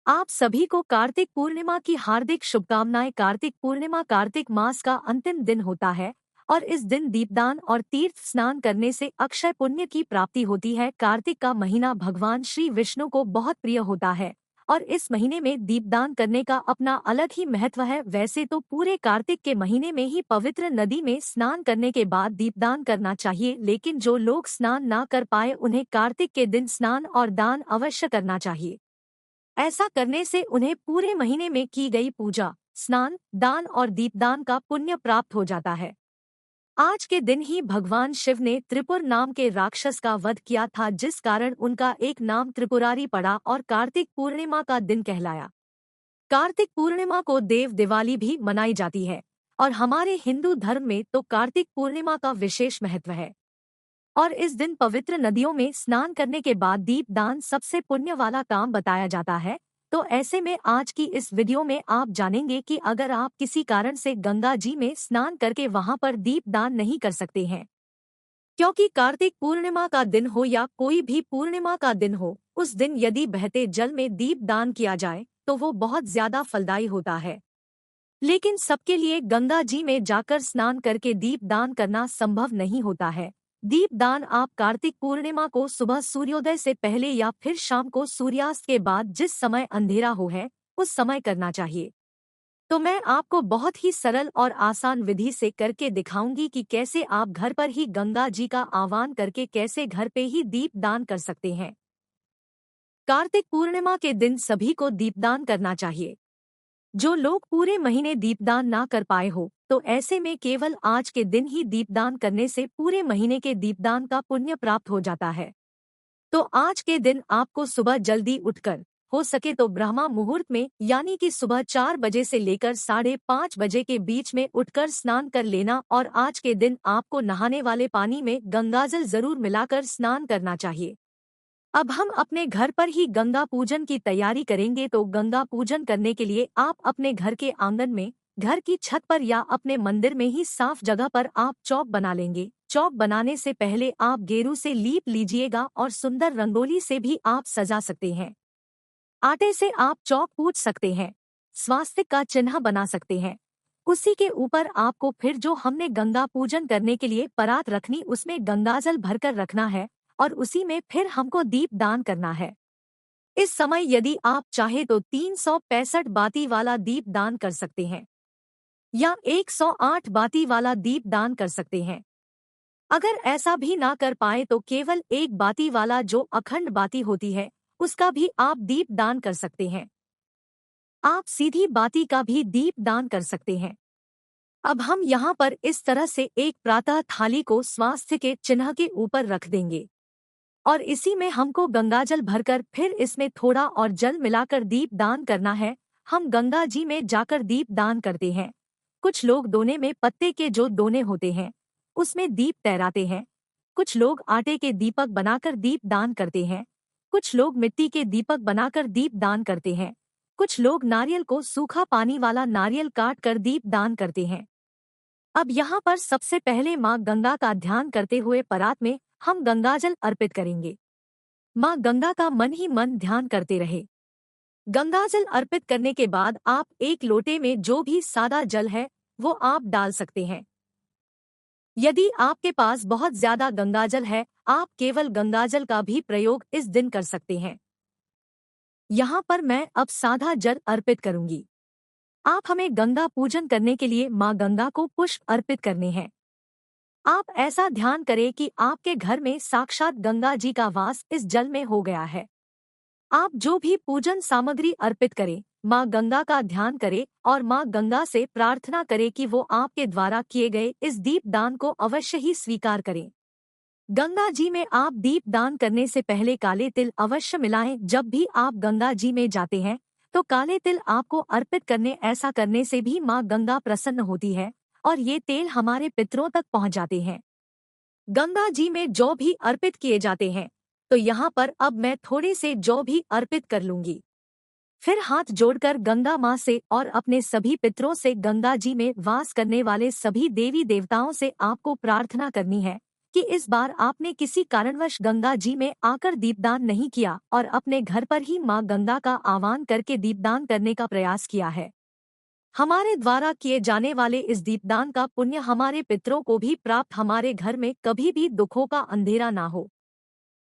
आप सभी को कार्तिक पूर्णिमा की हार्दिक शुभकामनाएं। कार्तिक पूर्णिमा कार्तिक मास का अंतिम दिन होता है और इस दिन दीपदान और तीर्थ स्नान करने से अक्षय पुण्य की प्राप्ति होती है। कार्तिक का महीना भगवान श्री विष्णु को बहुत प्रिय होता है और इस महीने में दीपदान करने का अपना अलग ही महत्व है। वैसे तो पूरे कार्तिक के महीने में ही पवित्र नदी में स्नान करने के बाद दीपदान करना चाहिए, लेकिन जो लोग स्नान ना कर पाए उन्हें कार्तिक के दिन स्नान और दान अवश्य करना चाहिए। ऐसा करने से उन्हें पूरे महीने में की गई पूजा, स्नान, दान और दीपदान का पुण्य प्राप्त हो जाता है। आज के दिन ही भगवान शिव ने त्रिपुर नाम के राक्षस का वध किया था, जिस कारण उनका एक नाम त्रिपुरारी पड़ा और कार्तिक पूर्णिमा का दिन कहलाया। कार्तिक पूर्णिमा को देव दिवाली भी मनाई जाती है और हमारे हिंदू धर्म में तो कार्तिक पूर्णिमा का विशेष महत्व है और इस दिन पवित्र नदियों में स्नान करने के बाद दीपदान सबसे पुण्य वाला काम बताया जाता है। तो ऐसे में आज की इस वीडियो में आप जानेंगे कि अगर आप किसी कारण से गंगा जी में स्नान करके वहां पर दीपदान नहीं कर सकते हैं, क्योंकि कार्तिक पूर्णिमा का दिन हो या कोई भी पूर्णिमा का दिन हो, उस दिन यदि बहते जल में दीपदान किया जाए तो वो बहुत ज्यादा फलदायी होता है। लेकिन सबके लिए गंगा जी में जाकर स्नान करके दीपदान करना संभव नहीं होता है। दीपदान आप कार्तिक पूर्णिमा को सुबह सूर्योदय से पहले या फिर शाम को सूर्यास्त के बाद जिस समय अंधेरा हो है उस समय करना चाहिए। तो मैं आपको बहुत ही सरल और आसान विधि से करके दिखाऊंगी कि कैसे आप घर पर ही गंगा जी का आह्वान करके कैसे घर पे ही दीपदान कर सकते हैं। कार्तिक पूर्णिमा के दिन सभी को दीपदान करना चाहिए। जो लोग पूरे महीने दीपदान ना कर पाए हो, तो ऐसे में केवल आज के दिन ही दीपदान करने से पूरे महीने के दीपदान का पुण्य प्राप्त हो जाता है। तो आज के दिन आपको सुबह जल्दी उठकर, हो सके तो ब्रह्मा मुहूर्त में, यानी कि सुबह 4 बजे से लेकर 5:30 बजे के बीच में उठकर स्नान कर लेना और आज के दिन आपको नहाने वाले पानी में गंगाजल जरूर मिलाकर स्नान करना चाहिए। अब हम अपने घर पर ही गंगा पूजन की तैयारी करेंगे। तो गंगा पूजन करने के लिए आप अपने घर के आंगन में, घर की छत पर या अपने मंदिर में ही साफ जगह पर आप चौक बना लेंगे। चौक बनाने से पहले आप गेरू से लीप लीजिएगा और सुंदर रंगोली से भी आप सजा सकते हैं। आटे से आप चौक पूज सकते हैं, स्वास्तिक का चिन्ह बना सकते हैं। उसी के ऊपर आपको फिर जो हमने गंगा पूजन करने के लिए परात रखनी, उसमें गंगाजल भरकर रखना है और उसी में फिर हमको दीप दान करना है। इस समय यदि आप चाहे तो 365 बाती वाला दीप दान कर सकते हैं या 108 बाती वाला दीप दान कर सकते हैं। अगर ऐसा भी ना कर पाए तो केवल एक बाती वाला जो अखंड बाती होती है उसका भी आप दीप दान कर सकते हैं। आप सीधी बाती का भी दीप दान कर सकते हैं। अब हम यहाँ पर इस तरह से एक प्रातः थाली को स्वास्थ्य के चिन्ह के ऊपर रख देंगे और इसी में हमको गंगाजल भरकर फिर इसमें थोड़ा और जल मिलाकर दीप दान करना है। हम गंगा जी में जाकर दीप दान करते हैं। कुछ लोग दोने में पत्ते के जो दोने होते हैं उसमें दीप तैराते हैं। कुछ लोग आटे के दीपक बनाकर दीप दान करते हैं। कुछ लोग मिट्टी के दीपक बनाकर दीप दान करते हैं। कुछ लोग नारियल को सूखा पानी वाला नारियल काट कर दीप दान करते हैं। अब यहाँ पर सबसे पहले माँ गंगा का ध्यान करते हुए परात में हम गंगाजल अर्पित करेंगे। माँ गंगा का मन ही मन ध्यान करते रहे। गंगाजल अर्पित करने के बाद आप एक लोटे में जो भी सादा जल है वो आप डाल सकते हैं। यदि आपके पास बहुत ज्यादा गंगाजल है, आप केवल गंगाजल का भी प्रयोग इस दिन कर सकते हैं। यहाँ पर मैं अब सादा जल अर्पित करूंगी। आप हमें गंगा पूजन करने के लिए माँ गंगा को पुष्प अर्पित करने हैं। आप ऐसा ध्यान करें कि आपके घर में साक्षात गंगा जी का वास इस जल में हो गया है। आप जो भी पूजन सामग्री अर्पित करें, माँ गंगा का ध्यान करें और माँ गंगा से प्रार्थना करें कि वो आपके द्वारा किए गए इस दीप दान को अवश्य ही स्वीकार करें। गंगा जी में आप दीप दान करने से पहले काले तिल अवश्य मिलाएं। जब भी आप गंगा जी में जाते हैं तो काले तिल आपको अर्पित करने, ऐसा करने से भी माँ गंगा प्रसन्न होती है और ये तेल हमारे पितरों तक पहुंच जाते हैं। गंगा जी में जौ भी अर्पित किए जाते हैं, तो यहाँ पर अब मैं थोड़े से जौ भी अर्पित कर लूंगी। फिर हाथ जोड़कर गंगा माँ से और अपने सभी पितरों से, गंगा जी में वास करने वाले सभी देवी देवताओं से आपको प्रार्थना करनी है कि इस बार आपने किसी कारणवश गंगा जी में आकर दीपदान नहीं किया और अपने घर पर ही मां गंगा का आह्वान करके दीपदान करने का प्रयास किया है। हमारे द्वारा किए जाने वाले इस दीपदान का पुण्य हमारे पितरों को भी प्राप्त, हमारे घर में कभी भी दुखों का अंधेरा ना हो,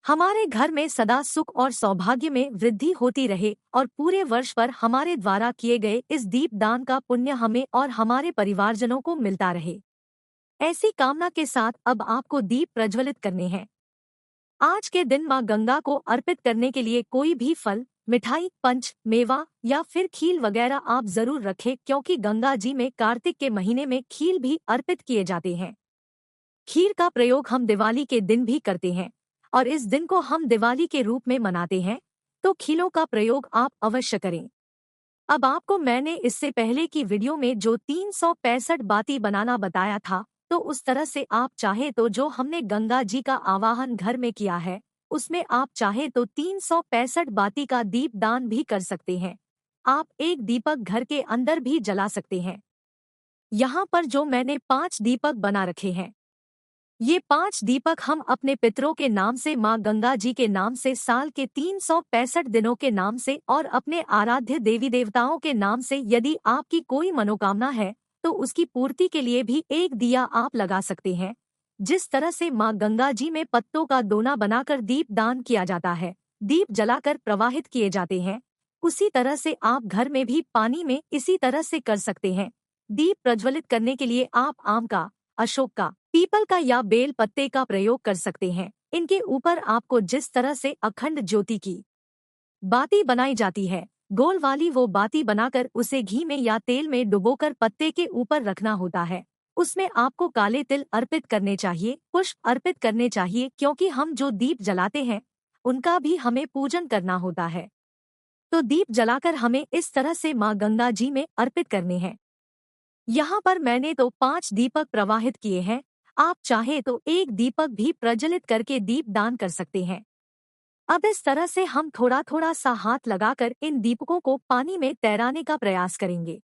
हमारे घर में सदा सुख और सौभाग्य में वृद्धि होती रहे और पूरे वर्ष पर हमारे द्वारा किए गए इस दीपदान का पुण्य हमें और हमारे परिवारजनों को मिलता रहे। ऐसी कामना के साथ अब आपको दीप प्रज्वलित करने हैं। आज के दिन मां गंगा को अर्पित करने के लिए कोई भी फल, मिठाई, पंच, मेवा या फिर खील वगैरह आप जरूर रखें, क्योंकि गंगा जी में कार्तिक के महीने में खील भी अर्पित किए जाते हैं। खीर का प्रयोग हम दिवाली के दिन भी करते हैं और इस दिन को हम दिवाली के रूप में मनाते हैं, तो खीलों का प्रयोग आप अवश्य करें। अब आपको मैंने इससे पहले की वीडियो में जो 365 बाती बनाना बताया था, तो उस तरह से आप चाहे तो जो हमने गंगा जी का आवाहन घर में किया है, उसमें आप चाहे तो 365 बाती का दीप दान भी कर सकते हैं। आप एक दीपक घर के अंदर भी जला सकते हैं। यहाँ पर जो मैंने 5 दीपक बना रखे हैं, ये 5 दीपक हम अपने पितरों के नाम से, मां गंगा जी के नाम से, साल के 365 दिनों के नाम से और अपने आराध्य देवी देवताओं के नाम से, यदि आपकी कोई मनोकामना है तो उसकी पूर्ति के लिए भी एक दिया आप लगा सकते हैं। जिस तरह से मां गंगा जी में पत्तों का दोना बनाकर दीप दान किया जाता है, दीप जलाकर प्रवाहित किए जाते हैं, उसी तरह से आप घर में भी पानी में इसी तरह से कर सकते हैं। दीप प्रज्वलित करने के लिए आप आम का, अशोक का, पीपल का या बेल पत्ते का प्रयोग कर सकते हैं। इनके ऊपर आपको जिस तरह से अखंड ज्योति की बाती बनाई जाती है, गोल वाली, वो बाती बनाकर उसे घी में या तेल में डुबोकर पत्ते के ऊपर रखना होता है। उसमें आपको काले तिल अर्पित करने चाहिए, पुष्प अर्पित करने चाहिए, क्योंकि हम जो दीप जलाते हैं उनका भी हमें पूजन करना होता है। तो दीप जलाकर हमें इस तरह से मां गंगा जी में अर्पित करने हैं। यहाँ पर मैंने तो 5 दीपक प्रवाहित किए हैं, आप चाहे तो एक दीपक भी प्रज्वलित करके दीप दान कर सकते हैं। अब इस तरह से हम थोड़ा थोड़ा सा हाथ लगाकर इन दीपकों को पानी में तैराने का प्रयास करेंगे।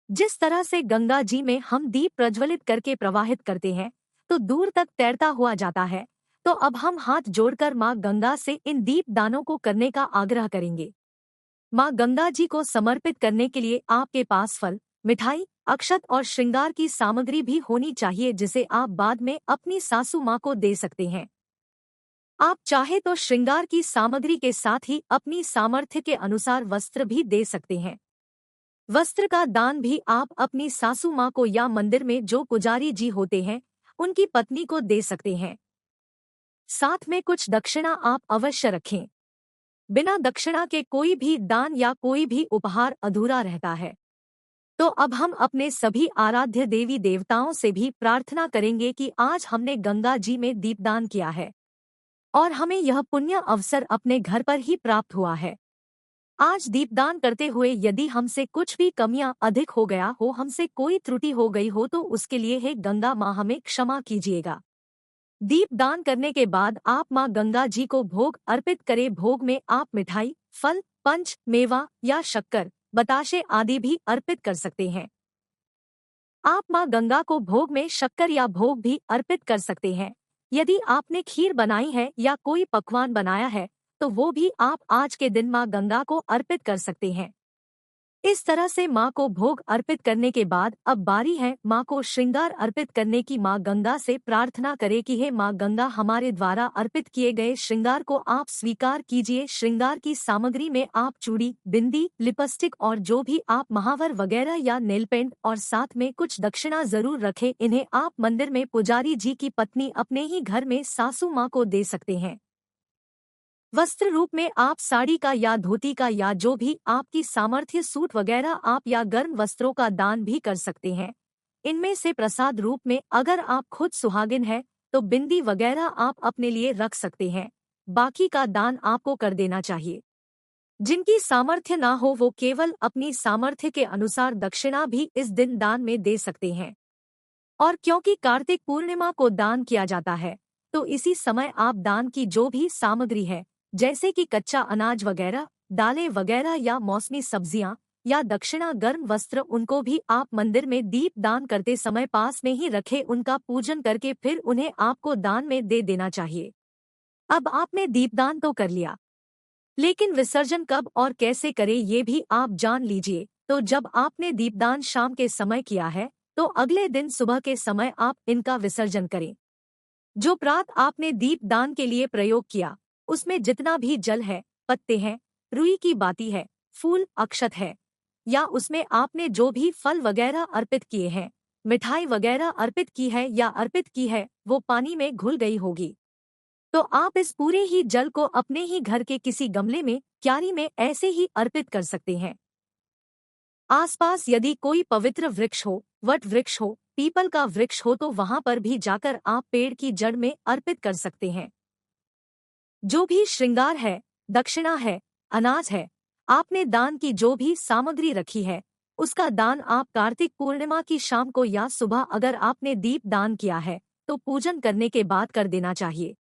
जिस तरह से गंगा जी में हम दीप प्रज्वलित करके प्रवाहित करते हैं तो दूर तक तैरता हुआ जाता है, तो अब हम हाथ जोड़कर मां गंगा से इन दीप दानों को करने का आग्रह करेंगे। मां गंगा जी को समर्पित करने के लिए आपके पास फल, मिठाई, अक्षत और श्रृंगार की सामग्री भी होनी चाहिए, जिसे आप बाद में अपनी सासू मां को दे सकते हैं। आप चाहे तो श्रृंगार की सामग्री के साथ ही अपनी सामर्थ्य के अनुसार वस्त्र भी दे सकते हैं। वस्त्र का दान भी आप अपनी सासू मां को या मंदिर में जो पुजारी जी होते हैं उनकी पत्नी को दे सकते हैं। साथ में कुछ दक्षिणा आप अवश्य रखें। बिना दक्षिणा के कोई भी दान या कोई भी उपहार अधूरा रहता है। तो अब हम अपने सभी आराध्य देवी देवताओं से भी प्रार्थना करेंगे कि आज हमने गंगा जी में दीपदान किया है और हमें यह पुण्य अवसर अपने घर पर ही प्राप्त हुआ है। आज दीपदान करते हुए यदि हमसे कुछ भी कमियां अधिक हो गया हो, हमसे कोई त्रुटि हो गई हो, तो उसके लिए हे गंगा मां हमें क्षमा कीजिएगा। दीपदान करने के बाद आप मां गंगा जी को भोग अर्पित करें। भोग में आप मिठाई, फल, पंच, मेवा या शक्कर, बताशे आदि भी अर्पित कर सकते हैं। आप मां गंगा को भोग में शक्कर या भोग भी अर्पित कर सकते हैं। यदि आपने खीर बनाई है या कोई पकवान बनाया है तो वो भी आप आज के दिन मां गंगा को अर्पित कर सकते हैं। इस तरह से मां को भोग अर्पित करने के बाद अब बारी है मां को श्रृंगार अर्पित करने की। मां गंगा से प्रार्थना करें कि हे मां गंगा, हमारे द्वारा अर्पित किए गए श्रृंगार को आप स्वीकार कीजिए। श्रृंगार की सामग्री में आप चूड़ी, बिंदी, लिपस्टिक और जो भी आप महावर वगैरह या नेल पेंट और साथ में कुछ दक्षिणा जरूर रखें। इन्हें आप मंदिर में पुजारी जी की पत्नी अपने ही घर में सासू मां को दे सकते हैं। वस्त्र रूप में आप साड़ी का या धोती का या जो भी आपकी सामर्थ्य, सूट वगैरह आप या गर्म वस्त्रों का दान भी कर सकते हैं। इनमें से प्रसाद रूप में अगर आप खुद सुहागिन है तो बिंदी वगैरह आप अपने लिए रख सकते हैं। बाकी का दान आपको कर देना चाहिए। जिनकी सामर्थ्य ना हो वो केवल अपनी सामर्थ्य के अनुसार दक्षिणा भी इस दिन दान में दे सकते हैं। और क्योंकि कार्तिक पूर्णिमा को दान किया जाता है तो इसी समय आप दान की जो भी सामग्री है, जैसे कि कच्चा अनाज वगैरह, दालें वगैरह या मौसमी सब्जियां, या दक्षिणा गर्म वस्त्र उनको भी आप मंदिर में दीप दान करते समय पास में ही रखे, उनका पूजन करके फिर उन्हें आपको दान में दे देना चाहिए। अब आपने दीपदान तो कर लिया, लेकिन विसर्जन कब और कैसे करें ये भी आप जान लीजिए। तो जब आपने दीपदान शाम के समय किया है, तो अगले दिन सुबह के समय आप इनका विसर्जन करें। जो प्रात आपने दीपदान के लिए प्रयोग किया, उसमें जितना भी जल है, पत्ते हैं, रुई की बाती है, फूल, अक्षत है, या उसमें आपने जो भी फल वगैरह अर्पित किए हैं, मिठाई वगैरह अर्पित की है या अर्पित की है, वो पानी में घुल गई होगी। तो आप इस पूरे ही जल को अपने ही घर के किसी गमले में, क्यारी में ऐसे ही अर्पित कर सकते हैं। आसपास यदि कोई पवित्र वृक्ष हो, वट वृक्ष हो, पीपल का वृक्ष हो, तो वहां पर भी जाकर आप पेड़ की जड़ में अर्पित कर सकते हैं। जो भी श्रृंगार है, दक्षिणा है, अनाज है, आपने दान की जो भी सामग्री रखी है, उसका दान आप कार्तिक पूर्णिमा की शाम को या सुबह अगर आपने दीप दान किया है, तो पूजन करने के बाद कर देना चाहिए।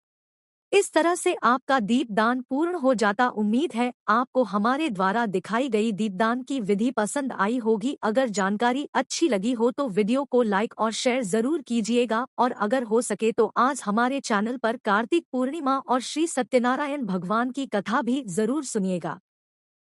इस तरह से आपका दीपदान पूर्ण हो जाता। उम्मीद है आपको हमारे द्वारा दिखाई गई दीपदान की विधि पसंद आई होगी। अगर जानकारी अच्छी लगी हो तो वीडियो को लाइक और शेयर जरूर कीजिएगा, और अगर हो सके तो आज हमारे चैनल पर कार्तिक पूर्णिमा और श्री सत्यनारायण भगवान की कथा भी जरूर सुनिएगा।